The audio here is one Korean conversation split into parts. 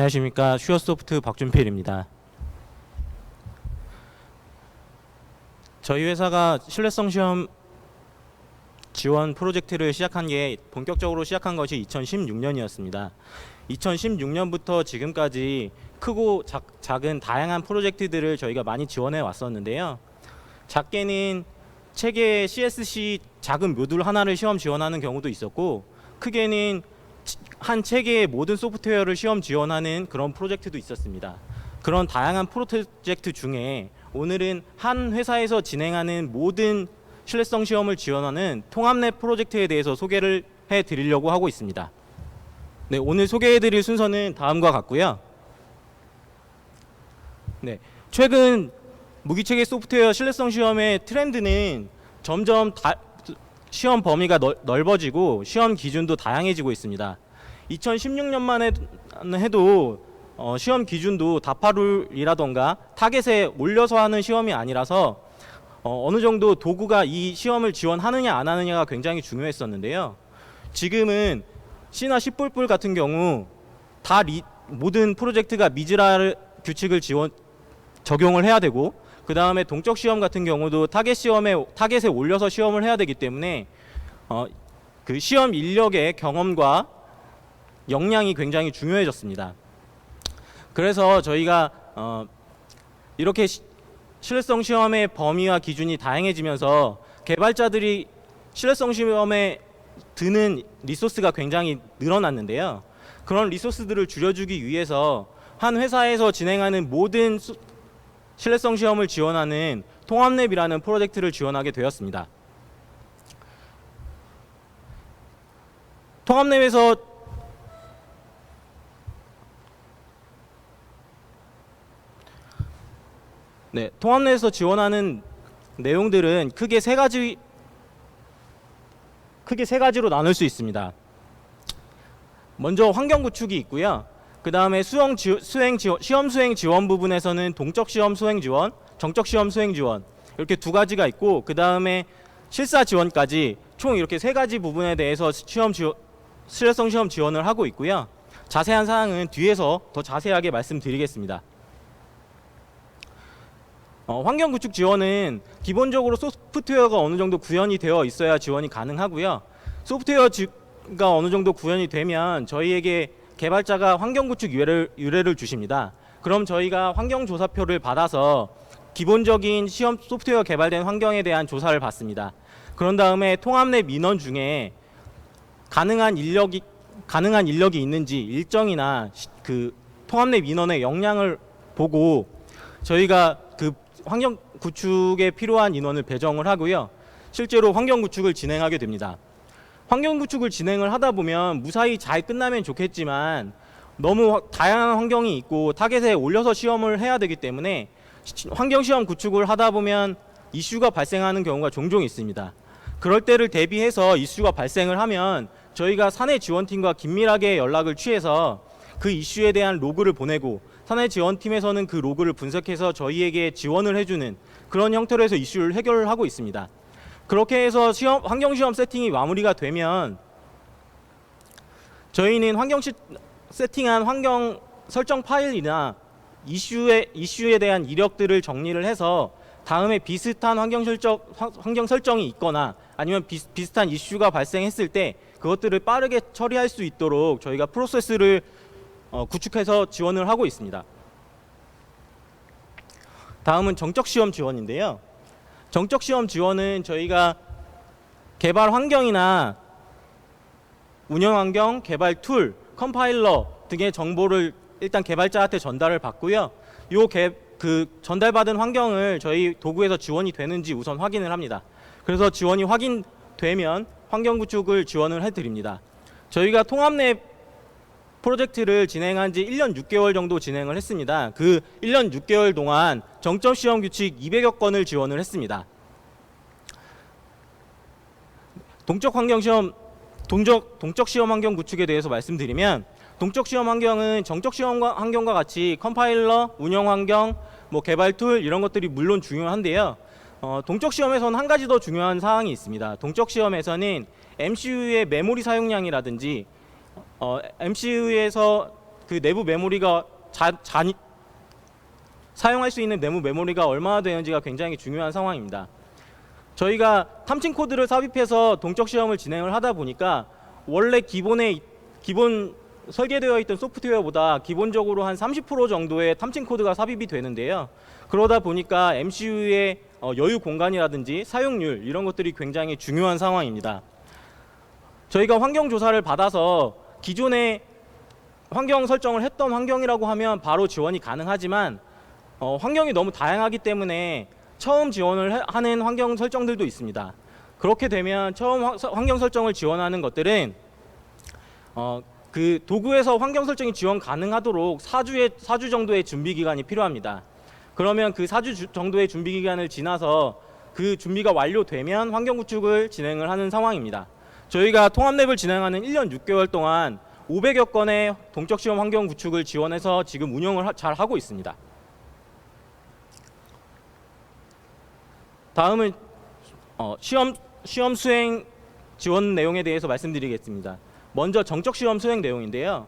안녕하십니까. 슈어소프트 박준필입니다. 저희 회사가 신뢰성 시험 지원 프로젝트를 본격적으로 시작한 것이 2016년이었습니다. 2016년부터 지금까지 크고 작은 다양한 프로젝트들을 저희가 많이 지원해 왔었는데요. 작게는 체계 CSC 작은 모듈 하나를 시험 지원하는 경우도 있었고, 크게는 한 체계의 모든 소프트웨어를 시험 지원하는 그런 프로젝트도 있었습니다. 그런 다양한 프로젝트 중에 오늘은 한 회사에서 진행하는 모든 신뢰성 시험을 지원하는 통합랩 프로젝트에 대해서 소개를 해드리려고 하고 있습니다. 네, 오늘 소개해드릴 순서는 다음과 같고요. 네, 최근 무기체계 소프트웨어 신뢰성 시험의 트렌드는 점점 시험 범위가 넓어지고 시험 기준도 다양해지고 있습니다. 2016년만 해도 시험 기준도 다파룰이라던가 타겟에 올려서 하는 시험이 아니라서 어느 정도 도구가 이 시험을 지원하느냐 안 하느냐가 굉장히 중요했었는데요. 지금은 C나 C++ 같은 경우 모든 프로젝트가 미즈랄 규칙을 적용을 해야 되고, 그 다음에 동적 시험 같은 경우도 타겟에 올려서 시험을 해야 되기 때문에 그 시험 인력의 경험과 역량이 굉장히 중요해졌습니다. 그래서 저희가 이렇게 신뢰성 시험의 범위와 기준이 다양해지면서 개발자들이 신뢰성 시험에 드는 리소스가 굉장히 늘어났는데요. 그런 리소스들을 줄여주기 위해서 한 회사에서 진행하는 모든 신뢰성 시험을 지원하는 통합랩이라는 프로젝트를 지원하게 되었습니다. 통합랩에서 통합랩에서 지원하는 내용들은 크게 세 가지로 나눌 수 있습니다. 먼저 환경 구축이 있고요. 그 다음에 시험 수행 지원 부분에서는 동적 시험 수행 지원, 정적 시험 수행 지원, 이렇게 두 가지가 있고, 그 다음에 실사 지원까지 총 이렇게 세 가지 부분에 대해서 신뢰성 시험 지원을 하고 있고요. 자세한 사항은 뒤에서 더 자세하게 말씀드리겠습니다. 환경 구축 지원은 기본적으로 소프트웨어가 어느 정도 구현이 되어 있어야 지원이 가능하고요. 소프트웨어가 어느 정도 구현이 되면 저희에게 개발자가 환경 구축 의뢰를 주십니다. 그럼 저희가 환경 조사표를 받아서 기본적인 시험 소프트웨어 개발된 환경에 대한 조사를 받습니다. 그런 다음에 통합랩 민원 중에 가능한 인력이 있는지 일정이나 그 통합랩 민원의 역량을 보고 저희가 그 환경 구축에 필요한 인원을 배정을 하고요. 실제로 환경 구축을 진행하게 됩니다. 환경 구축을 진행을 하다 보면 무사히 잘 끝나면 좋겠지만 너무 다양한 환경이 있고 타겟에 올려서 시험을 해야 되기 때문에 환경 시험 구축을 하다 보면 이슈가 발생하는 경우가 종종 있습니다. 그럴 때를 대비해서 이슈가 발생을 하면 저희가 사내 지원팀과 긴밀하게 연락을 취해서 그 이슈에 대한 로그를 보내고, 사내 지원팀에서는 그 로그를 분석해서 저희에게 지원을 해주는 그런 형태로 해서 이슈를 해결하고 있습니다. 그렇게 해서 환경 시험 세팅이 마무리가 되면 저희는 세팅한 환경 설정 파일이나 이슈에 대한 이력들을 정리를 해서 다음에 비슷한 환경 설정이 있거나 아니면 비슷한 이슈가 발생했을 때 그것들을 빠르게 처리할 수 있도록 저희가 프로세스를 구축해서 지원을 하고 있습니다. 다음은 정적 시험 지원인데요. 정적 시험 지원은 저희가 개발 환경이나 운영 환경, 개발 툴, 컴파일러 등의 정보를 일단 개발자한테 전달을 받고요. 그 전달받은 환경을 저희 도구에서 지원이 되는지 우선 확인을 합니다. 그래서 지원이 확인되면 환경 구축을 지원을 해드립니다. 저희가 통합랩 프로젝트를 진행한 지 1년 6개월 정도 진행을 했습니다. 그 1년 6개월 동안 정점 시험 규칙 200여 건을 지원을 했습니다. 동적 시험 환경 구축에 대해서 말씀드리면, 동적 시험 환경은 정적 시험 환경과 같이 컴파일러, 운영 환경, 개발 툴 이런 것들이 물론 중요한데요. 동적 시험에서는 한 가지 더 중요한 사항이 있습니다. 동적 시험에서는 MCU의 메모리 사용량이라든지 MCU에서 그 내부 메모리가 사용할 수 있는 내부 메모리가 얼마나 되는지가 굉장히 중요한 상황입니다. 저희가 탐진 코드를 삽입해서 동적 시험을 진행을 하다 보니까 원래 기본 설계되어 있던 소프트웨어보다 기본적으로 한 30% 정도의 탐진 코드가 삽입이 되는데요. 그러다 보니까 MCU의 여유 공간이라든지 사용률 이런 것들이 굉장히 중요한 상황입니다. 저희가 환경 조사를 받아서 기존에 환경 설정을 했던 환경이라고 하면 바로 지원이 가능하지만 환경이 너무 다양하기 때문에 처음 지원을 하는 환경 설정들도 있습니다. 그렇게 되면 처음 환경 설정을 지원하는 것들은 그 도구에서 환경 설정이 지원 가능하도록 4주 정도의 준비 기간이 필요합니다. 그러면 그 4주 정도의 준비 기간을 지나서 그 준비가 완료되면 환경 구축을 진행을 하는 상황입니다. 저희가 통합랩을 진행하는 1년 6개월 동안 500여 건의 동적 시험 환경 구축을 지원해서 지금 운영을 잘 하고 있습니다. 다음은 시험 수행 지원 내용에 대해서 말씀드리겠습니다. 먼저 정적 시험 수행 내용인데요.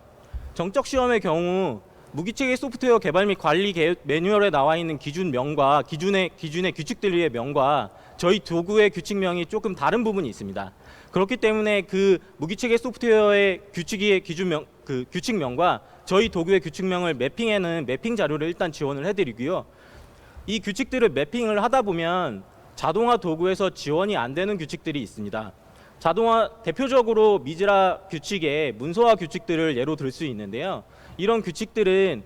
정적 시험의 경우 무기체계 소프트웨어 개발 및 관리 매뉴얼에 나와 있는 기준명과 기준의 규칙들의 명과 저희 도구의 규칙명이 조금 다른 부분이 있습니다. 그렇기 때문에 그 무기체계 소프트웨어의 규칙명과 저희 도구의 규칙명을 매핑해는 매핑 자료를 일단 지원을 해드리고요. 이 규칙들을 매핑을 하다 보면 자동화 도구에서 지원이 안 되는 규칙들이 있습니다. 대표적으로 미즈라 규칙의 문서화 규칙들을 예로 들 수 있는데요. 이런 규칙들은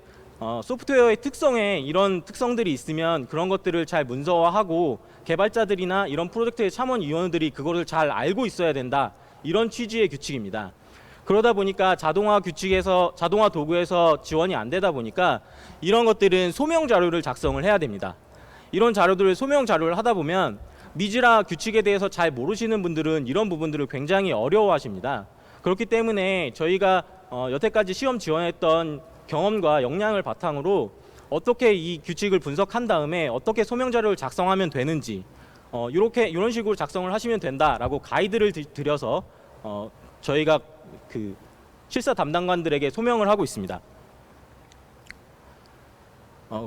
소프트웨어의 특성에 이런 특성들이 있으면 그런 것들을 잘 문서화하고 개발자들이나 이런 프로젝트의 참여위원들이 그거를 잘 알고 있어야 된다. 이런 취지의 규칙입니다. 그러다 보니까 자동화 도구에서 지원이 안 되다 보니까 이런 것들은 소명 자료를 작성을 해야 됩니다. 이런 자료들을 소명 자료를 하다 보면 미즈라 규칙에 대해서 잘 모르시는 분들은 이런 부분들을 굉장히 어려워하십니다. 그렇기 때문에 저희가 여태까지 시험 지원했던 경험과 역량을 바탕으로 어떻게 이 규칙을 분석한 다음에 어떻게 소명 자료를 작성하면 되는지 이런 식으로 작성을 하시면 된다라고 가이드를 드려서 저희가 그 실사 담당관들에게 소명을 하고 있습니다.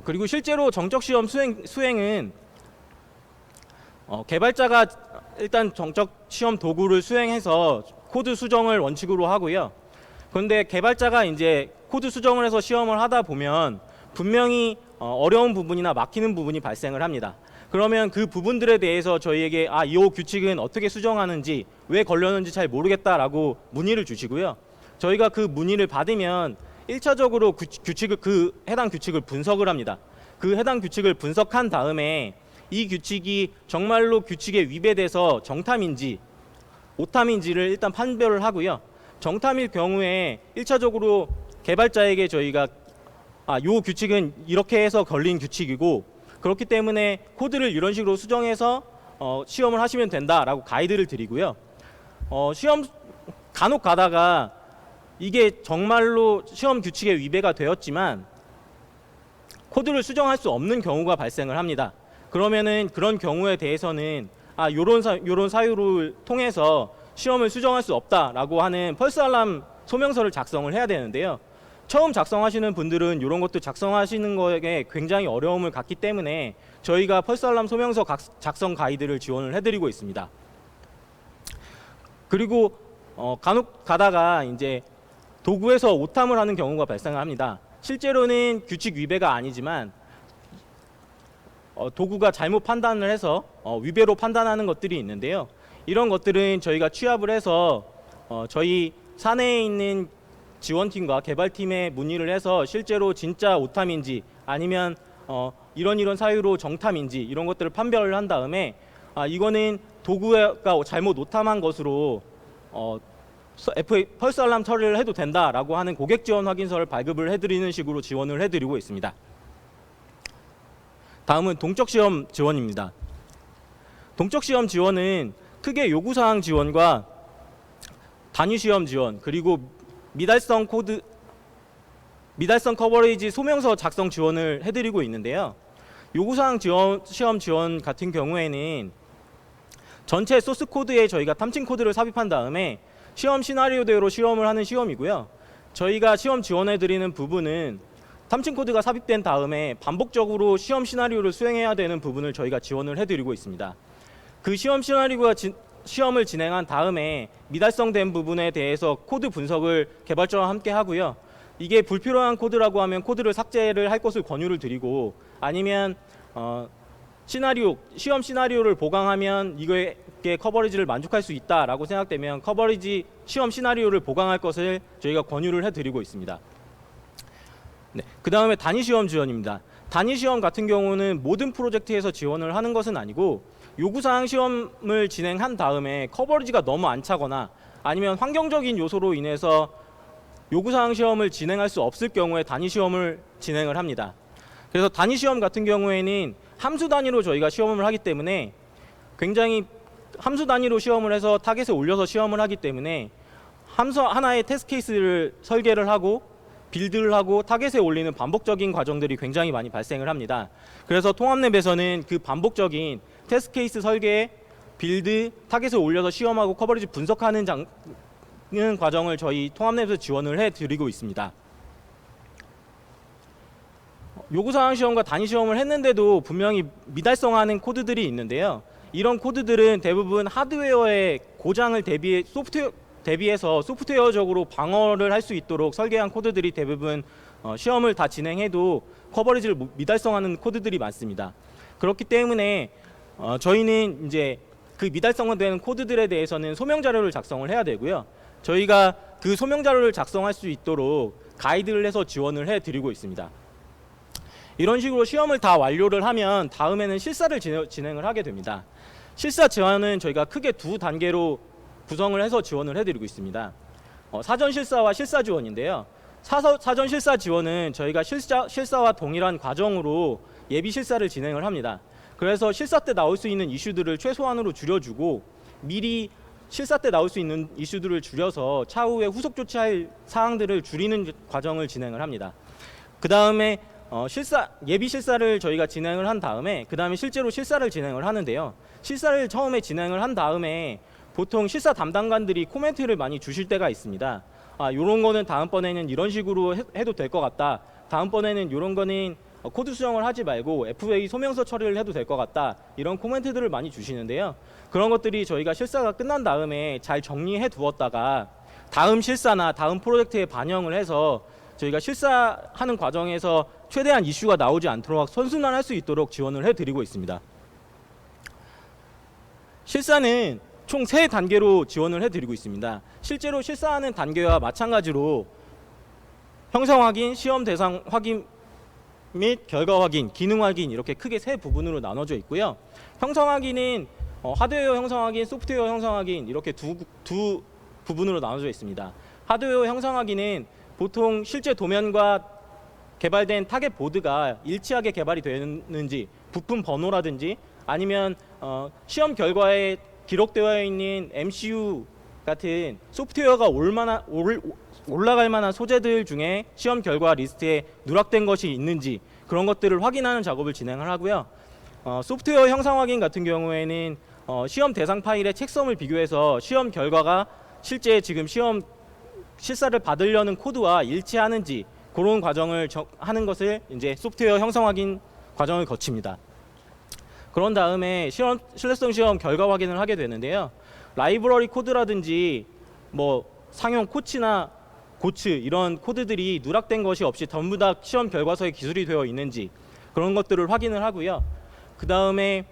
그리고 실제로 정적 시험 수행은 개발자가 일단 정적 시험 도구를 수행해서 코드 수정을 원칙으로 하고요. 그런데 개발자가 이제 코드 수정을 해서 시험을 하다 보면 분명히 어려운 부분이나 막히는 부분이 발생을 합니다. 그러면 그 부분들에 대해서 저희에게 이 규칙은 어떻게 수정하는지 왜 걸렸는지 잘 모르겠다라고 문의를 주시고요. 저희가 그 문의를 받으면 1차적으로 해당 규칙을 분석을 합니다. 그 해당 규칙을 분석한 다음에 이 규칙이 정말로 규칙에 위배돼서 정탐인지 오탐인지를 일단 판별을 하고요. 정탐일 경우에 1차적으로 개발자에게 저희가 이 규칙은 이렇게 해서 걸린 규칙이고 그렇기 때문에 코드를 이런 식으로 수정해서 시험을 하시면 된다라고 가이드를 드리고요. 시험 간혹 가다가 이게 정말로 시험 규칙에 위배가 되었지만 코드를 수정할 수 없는 경우가 발생을 합니다. 그러면은 그런 경우에 대해서는 요런 사유를 통해서 시험을 수정할 수 없다라고 하는 펄스 알람 소명서를 작성을 해야 되는데요. 처음 작성하시는 분들은 이런 것도 작성하시는 거에 굉장히 어려움을 갖기 때문에 저희가 펄스 알람 소명서 작성 가이드를 지원을 해드리고 있습니다. 그리고 간혹 가다가 이제 도구에서 오탐을 하는 경우가 발생합니다. 실제로는 규칙 위배가 아니지만 도구가 잘못 판단을 해서 위배로 판단하는 것들이 있는데요. 이런 것들은 저희가 취합을 해서 저희 사내에 있는 지원팀과 개발팀에 문의를 해서 실제로 진짜 오탐인지 아니면 이런 사유로 정탐인지 이런 것들을 판별을 한 다음에 이거는 도구가 잘못 오탐한 것으로 펄스 알람 처리를 해도 된다라고 하는 고객 지원 확인서를 발급을 해드리는 식으로 지원을 해드리고 있습니다. 다음은 동적 시험 지원입니다. 동적 시험 지원은 크게 요구사항 지원과 단위 시험 지원 그리고 미달성 커버리지 소명서 작성 지원을 해드리고 있는데요. 요구사항 시험 지원 같은 경우에는 전체 소스 코드에 저희가 탐진 코드를 삽입한 다음에 시험 시나리오대로 시험을 하는 시험이고요. 저희가 시험 지원해 드리는 부분은 탐침 코드가 삽입된 다음에 반복적으로 시험 시나리오를 수행해야 되는 부분을 저희가 지원을 해드리고 있습니다. 그 시험 시나리오가 시험을 진행한 다음에 미달성된 부분에 대해서 코드 분석을 개발자와 함께 하고요. 이게 불필요한 코드라고 하면 코드를 삭제를 할 것을 권유를 드리고, 아니면 시험 시나리오를 보강하면 이거의 커버리지를 만족할 수 있다라고 생각되면 시험 시나리오를 보강할 것을 저희가 권유를 해드리고 있습니다. 네, 그 다음에 단위 시험 지원입니다. 단위 시험 같은 경우는 모든 프로젝트에서 지원을 하는 것은 아니고, 요구사항 시험을 진행한 다음에 커버리지가 너무 안 차거나 아니면 환경적인 요소로 인해서 요구사항 시험을 진행할 수 없을 경우에 단위 시험을 진행을 합니다. 그래서 단위 시험 같은 경우에는 함수 단위로 저희가 시험을 하기 때문에, 굉장히 함수 단위로 시험을 해서 타겟에 올려서 시험을 하기 때문에 함수 하나의 테스트 케이스를 설계를 하고 빌드를 하고 타겟에 올리는 반복적인 과정들이 굉장히 많이 발생을 합니다. 그래서 통합랩에서는 그 반복적인 테스트 케이스 설계, 빌드, 타겟에 올려서 시험하고 커버리지 분석하는 과정을 저희 통합랩에서 지원을 해드리고 있습니다. 요구사항 시험과 단위 시험을 했는데도 분명히 미달성하는 코드들이 있는데요. 이런 코드들은 대부분 하드웨어의 고장을 대비해서 소프트웨어적으로 방어를 할 수 있도록 설계한 코드들이 대부분 시험을 다 진행해도 커버리지를 미달성하는 코드들이 많습니다. 그렇기 때문에 저희는 이제 그 미달성화되는 코드들에 대해서는 소명 자료를 작성을 해야 되고요. 저희가 그 소명 자료를 작성할 수 있도록 가이드를 해서 지원을 해드리고 있습니다. 이런 식으로 시험을 다 완료를 하면 다음에는 실사를 진행을 하게 됩니다. 실사 지원은 저희가 크게 두 단계로 구성을 해서 지원을 해드리고 있습니다. 사전 실사와 실사 지원인데요. 사전 실사 지원은 저희가 실사와 동일한 과정으로 예비 실사를 진행을 합니다. 그래서 실사 때 나올 수 있는 이슈들을 최소한으로 줄여주고, 미리 실사 때 나올 수 있는 이슈들을 줄여서 차후에 후속 조치할 사항들을 줄이는 과정을 진행을 합니다. 그 다음에 예비 실사를 저희가 진행을 한 다음에 그 다음에 실제로 실사를 진행을 하는데요. 실사를 처음에 진행을 한 다음에 보통 실사 담당관들이 코멘트를 많이 주실 때가 있습니다. 요런 거는 다음번에는 이런 식으로 해도 될 것 같다. 다음번에는 요런 거는 코드 수정을 하지 말고 FA 소명서 처리를 해도 될 것 같다. 이런 코멘트들을 많이 주시는데요. 그런 것들이 저희가 실사가 끝난 다음에 잘 정리해 두었다가 다음 실사나 다음 프로젝트에 반영을 해서 저희가 실사하는 과정에서 최대한 이슈가 나오지 않도록 선순환할 수 있도록 지원을 해드리고 있습니다. 실사는 총 3단계로 지원을 해드리고 있습니다. 실제로 실사하는 단계와 마찬가지로 형성 확인, 시험 대상 확인 및 결과 확인, 기능 확인, 이렇게 크게 3부분으로 나눠져 있고요. 형성 확인은 하드웨어 형성 확인, 소프트웨어 형성 확인, 이렇게 두 부분으로 나눠져 있습니다. 하드웨어 형성 확인은 보통 실제 도면과 개발된 타겟 보드가 일치하게 개발이 되는지, 부품 번호라든지 아니면 시험 결과에 기록되어 있는 MCU 같은 소프트웨어가 올라갈 만한 소재들 중에 시험 결과 리스트에 누락된 것이 있는지, 그런 것들을 확인하는 작업을 진행을 하고요. 소프트웨어 형상 확인 같은 경우에는 시험 대상 파일의 책성을 비교해서 시험 결과가 실제 지금 시험 실사를 받으려는 코드와 일치하는지, 그런 과정을 하는 것을 이제 소프트웨어 형성 확인 과정을 거칩니다. 그런 다음에 신뢰성 시험 결과 확인을 하게 되는데요. 라이브러리 코드라든지 뭐 상용 코치나 고츠, 이런 코드들이 누락된 것이 없이 전부 다 시험 결과서에 기술이 되어 있는지, 그런 것들을 확인을 하고요. 그 다음에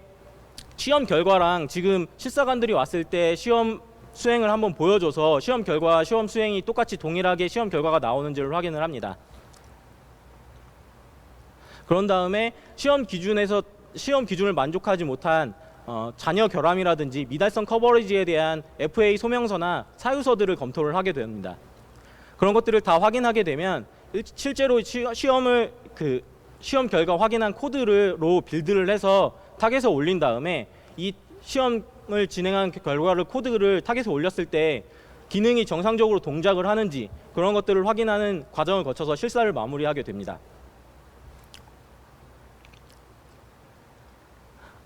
시험 결과랑 지금 실사관들이 왔을 때 시험 수행을 한번 보여줘서 시험 결과와 시험 수행이 똑같이 동일하게 시험 결과가 나오는지를 확인을 합니다. 그런 다음에 시험 기준을 만족하지 못한 잔여 결함이라든지 미달성 커버리지에 대한 FA 소명서나 사유서들을 검토를 하게 됩니다. 그런 것들을 다 확인하게 되면 실제로 시험 결과 확인한 코드로 빌드를 해서 타겟에 올린 다음에 이 시험을 진행한 결과를 코드를 타겟에 올렸을 때 기능이 정상적으로 동작을 하는지, 그런 것들을 확인하는 과정을 거쳐서 실사를 마무리하게 됩니다.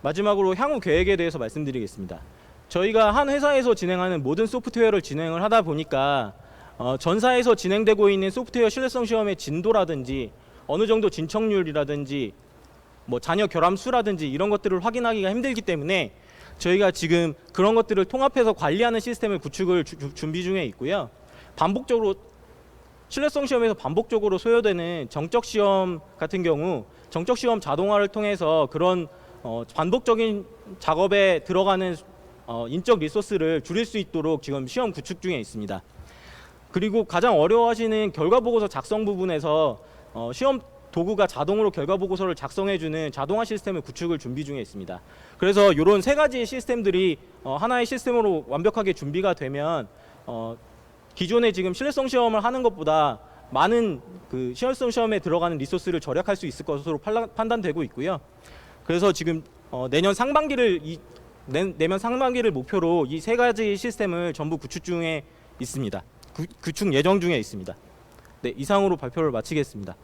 마지막으로 향후 계획에 대해서 말씀드리겠습니다. 저희가 한 회사에서 진행하는 모든 소프트웨어를 진행을 하다 보니까 전사에서 진행되고 있는 소프트웨어 신뢰성 시험의 진도라든지 어느 정도 진척률이라든지 뭐 자녀 결함 수라든지 이런 것들을 확인하기가 힘들기 때문에 저희가 지금 그런 것들을 통합해서 관리하는 시스템을 구축을 준비 중에 있고요. 반복적으로 신뢰성 시험에서 반복적으로 소요되는 정적 시험 같은 경우 정적 시험 자동화를 통해서 그런 반복적인 작업에 들어가는 인적 리소스를 줄일 수 있도록 지금 시험 구축 중에 있습니다. 그리고 가장 어려워하시는 결과 보고서 작성 부분에서 시험 도구가 자동으로 결과 보고서를 작성해주는 자동화 시스템을 구축을 준비 중에 있습니다. 그래서 이런 세 가지 시스템들이 하나의 시스템으로 완벽하게 준비가 되면 기존에 지금 신뢰성 시험을 하는 것보다 많은 그 신뢰성 시험에 들어가는 리소스를 절약할 수 있을 것으로 판단되고 있고요. 그래서 지금 내년 상반기를 목표로 이 세 가지 시스템을 전부 구축 중에 있습니다. 구축 예정 중에 있습니다. 네, 이상으로 발표를 마치겠습니다.